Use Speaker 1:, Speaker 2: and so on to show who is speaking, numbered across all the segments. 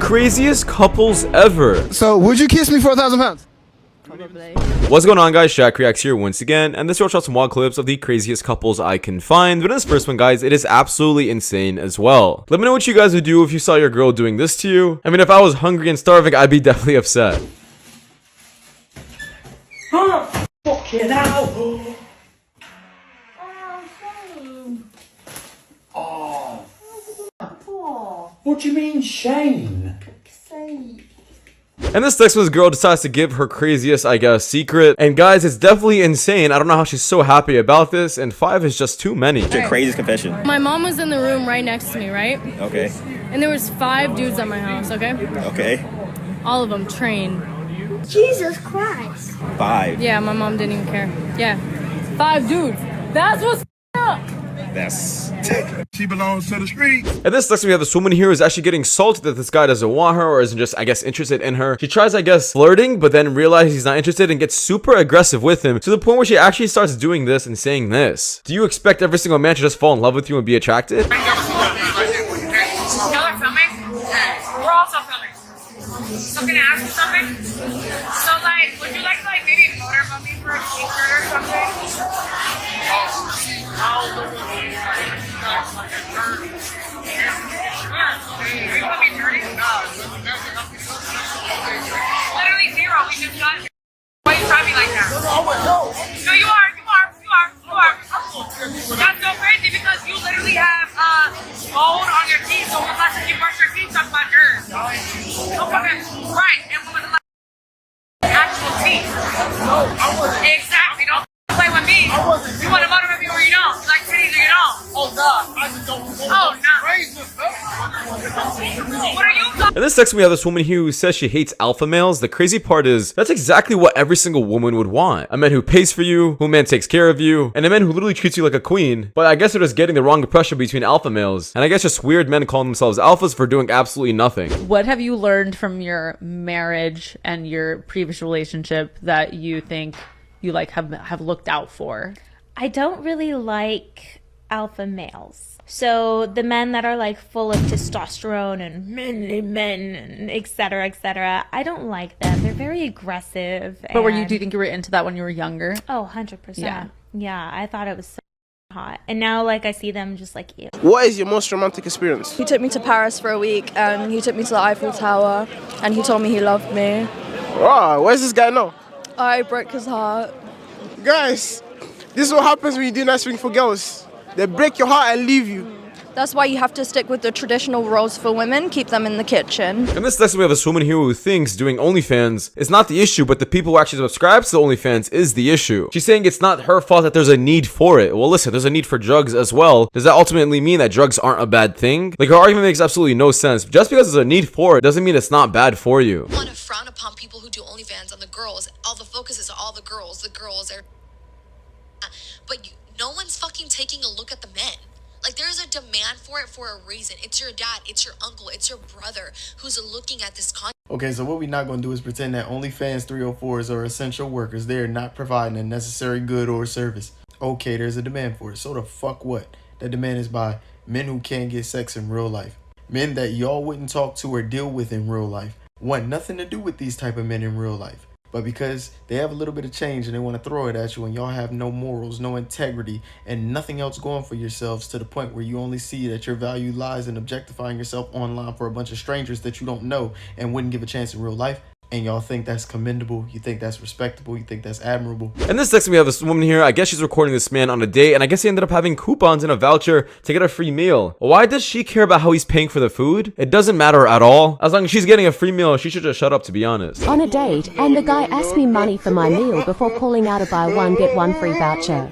Speaker 1: craziest couples ever.
Speaker 2: So, would you kiss me for £1,000?
Speaker 3: Probably.
Speaker 1: What's going on, guys? Shak-Reacts here once again, and this will show some wild clips of the craziest couples I can find. But in this first one, guys, it is absolutely insane as well. Let me know what you guys would do if you saw your girl doing this to you. I mean, if I was hungry and starving, I'd be definitely upset.
Speaker 4: Fucking hell! Oh. What do you mean, Shane?
Speaker 1: And this Texas girl decides to give her craziest, I guess, secret. And guys, it's definitely insane. I don't know how she's so happy about this, and 5 is just too many.
Speaker 5: What's your craziest confession?
Speaker 3: My mom was in the room right next to me, right?
Speaker 5: Okay.
Speaker 3: And there was 5 dudes at my house, okay?
Speaker 5: Okay.
Speaker 3: All of them trained.
Speaker 6: Jesus Christ.
Speaker 5: 5.
Speaker 3: Yeah, my mom didn't even care. Yeah. 5 dudes. That's what's up.
Speaker 5: That's...
Speaker 2: She belongs to the street.
Speaker 1: And this next we have this woman here who's actually getting salty that this guy doesn't want her or isn't just, I guess, interested in her. She tries, I guess, flirting, but then realizes he's not interested and gets super aggressive with him to the point where she actually starts doing this and saying this. Do you expect every single man to just fall in love with you and be attracted?
Speaker 7: Y'all are filming? We're also filming. So can I ask you something? So like, would you like to maybe motorboat me for a t-shirt or something? You want me dirty? Literally 0. We just got here. Why are you trying me like that? No, you are. That's so crazy because you literally have mold on your teeth, so unless you brush your teeth, talk about germs. Okay, right, and with like actual teeth. Exactly, don't play with me. You want to motivate me or you don't? You like titties or you don't? Oh, God, I just don't. Oh, no. What are you talking?
Speaker 1: In this section we have this woman here who says she hates alpha males. The crazy part is that's exactly what every single woman would want. A man who pays for you, who man takes care of you, and a man who literally treats you like a queen. But I guess they're just getting the wrong impression between alpha males. And I guess just weird men calling themselves alphas for doing absolutely nothing.
Speaker 8: What have you learned from your marriage and your previous relationship that you think you like have looked out for?
Speaker 6: I don't really like alpha males. So the men that are like full of testosterone and manly men and etc., I don't like them. They're very aggressive.
Speaker 8: But do you think you were into that when you were younger?
Speaker 6: Oh, 100%. Yeah, I thought it was so hot. And now like I see them just like you.
Speaker 2: What is your most romantic experience?
Speaker 9: He took me to Paris for a week and he took me to the Eiffel Tower and he told me he loved me.
Speaker 2: Wow, where's this guy now?
Speaker 9: I broke his heart.
Speaker 2: Guys, this is what happens when you do nice things for girls. They break your heart and leave you.
Speaker 9: That's why you have to stick with the traditional roles for women, keep them in the kitchen.
Speaker 1: In this lesson we have this woman here who thinks doing OnlyFans is not the issue, but the people who actually subscribe to the OnlyFans is the issue. She's saying it's not her fault that there's a need for it. Well, listen, there's a need for drugs as well. Does that ultimately mean that drugs aren't a bad thing? Like, her argument makes absolutely no sense. Just because there's a need for it doesn't mean it's not bad for you.
Speaker 10: I want to frown upon people who do OnlyFans on the girls. All the focus is on all the girls. The girls are... But no one's fucking taking a look at the men. Like, there's a demand for it for a reason. It's your dad, it's your uncle, it's your brother who's looking at this content.
Speaker 11: Okay, so what we're not going to do is pretend that OnlyFans 304s are essential workers. They're not providing a necessary good or service. Okay, there's a demand for it. So the fuck what? That demand is by men who can't get sex in real life. Men that y'all wouldn't talk to or deal with in real life. Want nothing to do with these type of men in real life. But because they have a little bit of change and they want to throw it at you and y'all have no morals, no integrity, and nothing else going for yourselves to the point where you only see that your value lies in objectifying yourself online for a bunch of strangers that you don't know and wouldn't give a chance in real life, and y'all think that's commendable, you think that's respectable, you think that's admirable.
Speaker 1: In this section we have this woman here. I guess she's recording this man on a date, and I guess he ended up having coupons and a voucher to get a free meal. Why does she care about how he's paying for the food? It doesn't matter at all. As long as she's getting a free meal, she should just shut up, to be honest.
Speaker 12: On a date, and the guy asked me money for my meal before calling out a buy one get one free voucher.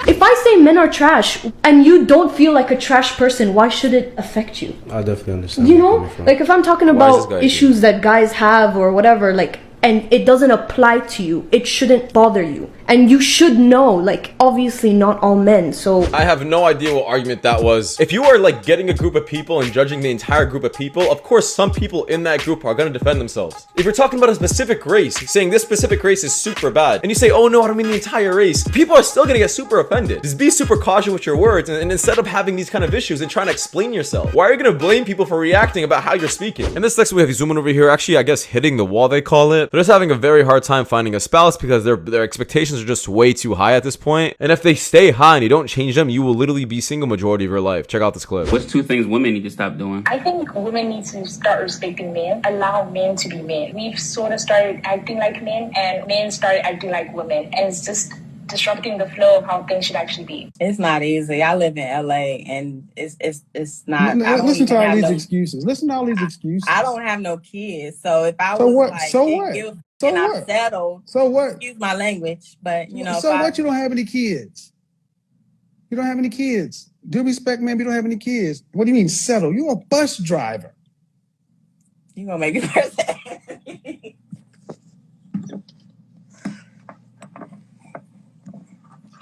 Speaker 13: If I say men are trash and you don't feel like a trash person, why should it affect you?
Speaker 14: I definitely understand.
Speaker 13: You know, like if I'm talking about issues that guys have or whatever, like and it doesn't apply to you, it shouldn't bother you. And you should know, like, obviously not all men, so
Speaker 1: I have no idea what argument that was. If you are like getting a group of people and judging the entire group of people, of course some people in that group are going to defend themselves. If you're talking about a specific race, saying this specific race is super bad, and you say, oh no, I don't mean the entire race, people are still gonna get super offended. Just be super cautious with your words, and instead of having these kind of issues and trying to explain yourself, why are you gonna blame people for reacting about how you're speaking? In this section we have these women over here, actually I guess hitting the wall they call it. They're just having a very hard time finding a spouse because their expectations are just way too high at this point. And if they stay high and you don't change them, you will literally be single majority of your life. Check out this clip.
Speaker 14: What's 2 things women need to stop doing?
Speaker 15: I think women need to start respecting men, allow men to be men. We've sort of started acting like men, and men started acting like women, and it's just disrupting the flow of how things should actually be.
Speaker 16: It's not easy. I live in LA, and it's not.
Speaker 17: Listen to all these excuses. Listen to all these excuses.
Speaker 16: I don't have no kids, so if I
Speaker 17: So
Speaker 16: was
Speaker 17: what?
Speaker 16: like,
Speaker 17: So what?
Speaker 16: guilty
Speaker 17: So
Speaker 16: and
Speaker 17: what?
Speaker 16: I'm settled,
Speaker 17: So what?
Speaker 16: Excuse my language, but you know.
Speaker 17: So what? You don't have any kids. You don't have any kids. Due respect, man. You don't have any kids. What do you mean settle? You're a bus driver.
Speaker 16: You gonna make it worse?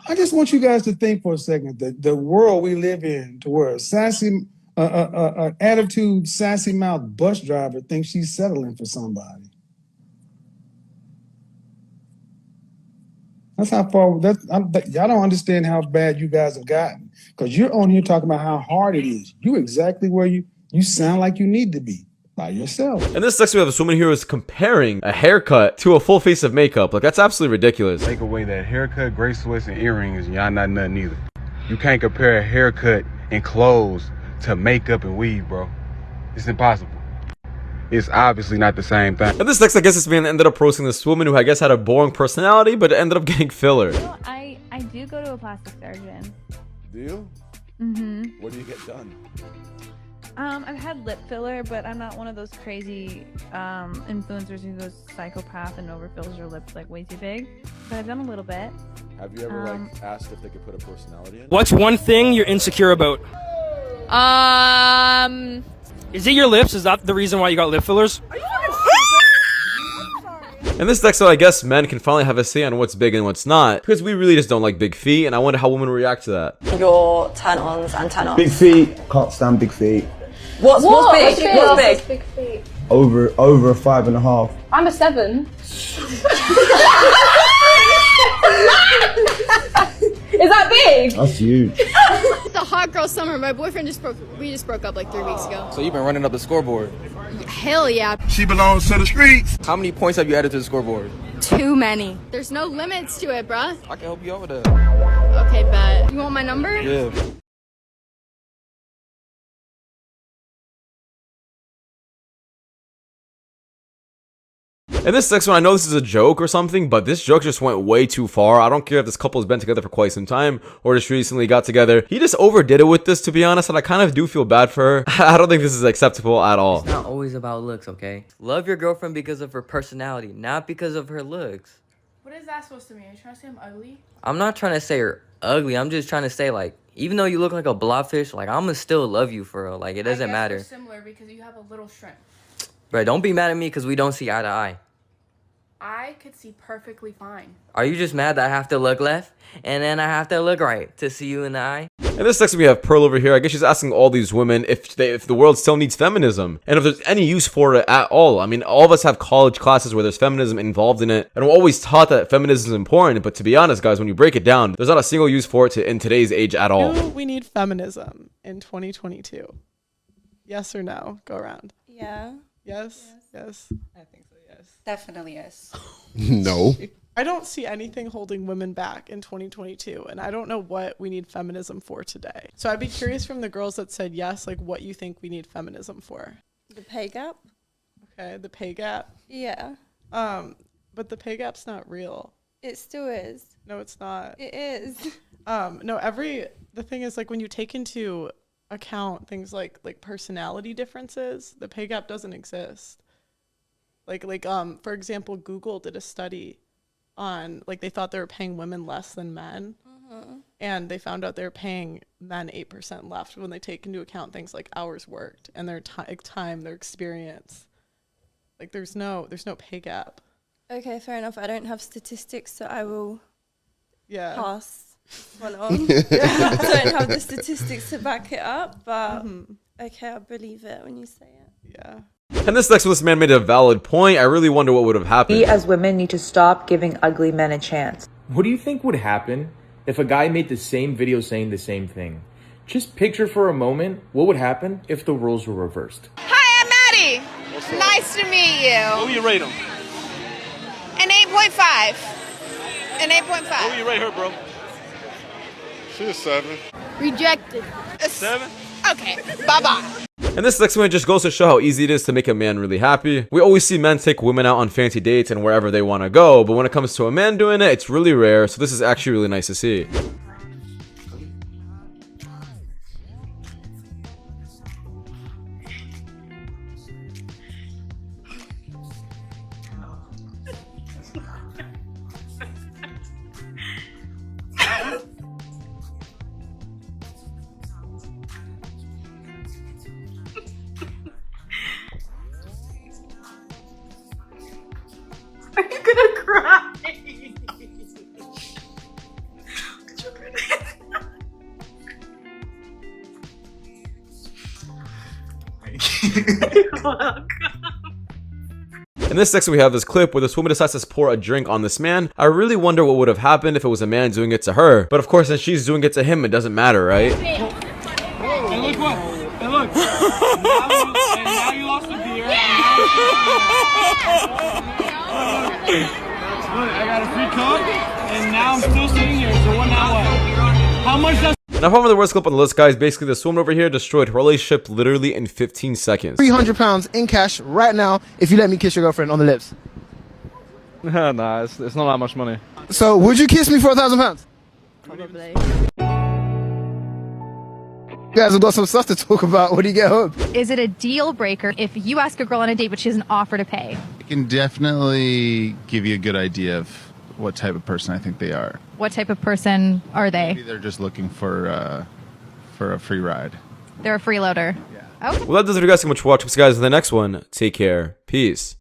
Speaker 17: I just want you guys to think for a second that the world we live in, to where a sassy, attitude, sassy mouth bus driver thinks she's settling for somebody. That's how far. Y'all don't understand how bad you guys have gotten, because you're on here talking about how hard it is. You exactly where you sound like you need to be. By yourself.
Speaker 1: And this section we have this woman here who's comparing a haircut to a full face of makeup. Like, that's absolutely ridiculous.
Speaker 18: Take away that haircut, gray sweats, and earrings, and y'all not nothing either. You can't compare a haircut and clothes to makeup and weave, bro. It's impossible. It's obviously not the same thing.
Speaker 1: And this next, I guess this man ended up roasting this woman who I guess had a boring personality, but ended up getting filler.
Speaker 19: You know, I do go to a plastic surgeon.
Speaker 20: Do you?
Speaker 19: Mm-hmm.
Speaker 20: What do you get done?
Speaker 19: I've had lip filler, but I'm not one of those crazy influencers who goes psychopath and overfills your lips like way too big. But I've done a little bit.
Speaker 20: Have you ever like asked if they could put a personality in?
Speaker 21: What's one thing you're insecure about? Is it your lips? Is that the reason why you got lip fillers?
Speaker 1: In this next one, I guess men can finally have a say on what's big and what's not, because we really just don't like big feet, and I wonder how women react to that.
Speaker 22: Your turn-ons and turn-offs.
Speaker 23: Big feet, can't stand big feet.
Speaker 22: What's big? What's big?
Speaker 13: Big feet.
Speaker 23: Over a 5.5.
Speaker 13: I'm a 7. Is that big?
Speaker 23: That's huge.
Speaker 24: It's a hot girl summer. My boyfriend just broke up like 3 weeks ago.
Speaker 21: So you've been running up the scoreboard.
Speaker 24: Hell yeah.
Speaker 23: She belongs to the streets.
Speaker 21: How many points have you added to the scoreboard?
Speaker 24: Too many. There's no limits to it, bruh.
Speaker 21: I can help you out with that.
Speaker 24: Okay, bet. You want my number?
Speaker 21: Yeah.
Speaker 1: And this next one, I know this is a joke or something, but this joke just went way too far. I don't care if this couple has been together for quite some time or just recently got together. He just overdid it with this, to be honest, and I kind of do feel bad for her. I don't think this is acceptable at all.
Speaker 25: It's not always about looks, okay? Love your girlfriend because of her personality, not because of her looks.
Speaker 3: What is that supposed to mean? Are you trying to say I'm ugly?
Speaker 25: I'm not trying to say you're ugly. I'm just trying to say, like, even though you look like a blobfish, like, I'ma still love you for real. Like, it doesn't matter.
Speaker 3: We're similar because you have a little shrimp.
Speaker 25: Bro, don't be mad at me because we don't see eye to eye.
Speaker 3: I could see perfectly fine.
Speaker 25: Are you just mad that I have to look left and then I have to look right to see you in the eye?
Speaker 1: And this next we have Pearl over here. I guess she's asking all these women if the world still needs feminism and if there's any use for it at all. I mean, all of us have college classes where there's feminism involved in it, and we're always taught that feminism is important. But to be honest, guys, when you break it down, there's not a single use for it in today's age at all.
Speaker 26: Do we need feminism in 2022? Yes or no? Go around.
Speaker 27: Yeah.
Speaker 26: Yes. Yes.
Speaker 27: I think so. Yes. Definitely yes.
Speaker 20: No.
Speaker 26: I don't see anything holding women back in 2022, and I don't know what we need feminism for today. So I'd be curious from the girls that said yes, like what you think we need feminism for.
Speaker 27: The pay gap?
Speaker 26: Okay, the pay gap.
Speaker 27: Yeah.
Speaker 26: But the pay gap's not real.
Speaker 27: It still is.
Speaker 26: No, it's not.
Speaker 27: It is.
Speaker 26: No, the thing is, like, when you take into account things like personality differences, the pay gap doesn't exist. For example, Google did a study on, like, they thought they were paying women less than men. And they found out they're paying men 8% less when they take into account things like hours worked and their time, their experience. Like, there's no pay gap.
Speaker 27: Okay, fair enough. I don't have statistics, so I will pass one on. I don't have the statistics to back it up, but okay, I believe it when you say it.
Speaker 26: Yeah.
Speaker 1: And this sexist man made a valid point. I really wonder what would have happened.
Speaker 2: We as women need to stop giving ugly men a chance.
Speaker 4: What do you think would happen if a guy made the same video saying the same thing? Just picture for a moment what would happen if the roles were reversed.
Speaker 5: Hi, I'm Maddie. Nice to meet you.
Speaker 21: What will you rate him?
Speaker 5: An 8.5. An 8.5.
Speaker 21: What will you rate her, bro?
Speaker 23: She's a 7.
Speaker 5: Rejected.
Speaker 21: A 7?
Speaker 5: Okay, bye-bye.
Speaker 1: And this next one just goes to show how easy it is to make a man really happy. We always see men take women out on fancy dates and wherever they want to go, but when it comes to a man doing it, it's really rare, so this is actually really nice to see.
Speaker 5: Are you gonna cry?
Speaker 1: In this section we have this clip where this woman decides to pour a drink on this man. I really wonder what would have happened if it was a man doing it to her. But of course, since she's doing it to him, it doesn't matter, right?
Speaker 21: And look what? And look. now you lost the beer. Look, I got a free Coke, and now I'm still sitting here, so what now what? How much does...
Speaker 1: Now, probably the worst clip on the list, guys. Basically, this woman over here destroyed her relationship literally in 15 seconds.
Speaker 6: 300 pounds in cash right now if you let me kiss your girlfriend on the lips.
Speaker 21: Nah, it's not that much money.
Speaker 6: So, would you kiss me for 1,000 pounds?
Speaker 5: Probably.
Speaker 6: You guys have got some stuff to talk about. What do you get home?
Speaker 7: Is it a deal breaker if you ask a girl on a date but she doesn't offer to pay?
Speaker 8: It can definitely give you a good idea of what type of person I think they are.
Speaker 7: What type of person are they?
Speaker 8: Maybe they're just looking for a free ride.
Speaker 7: They're a freeloader. Yeah. Okay.
Speaker 1: Well, that does it for you guys. So much for watching. See you guys in the next one. Take care. Peace.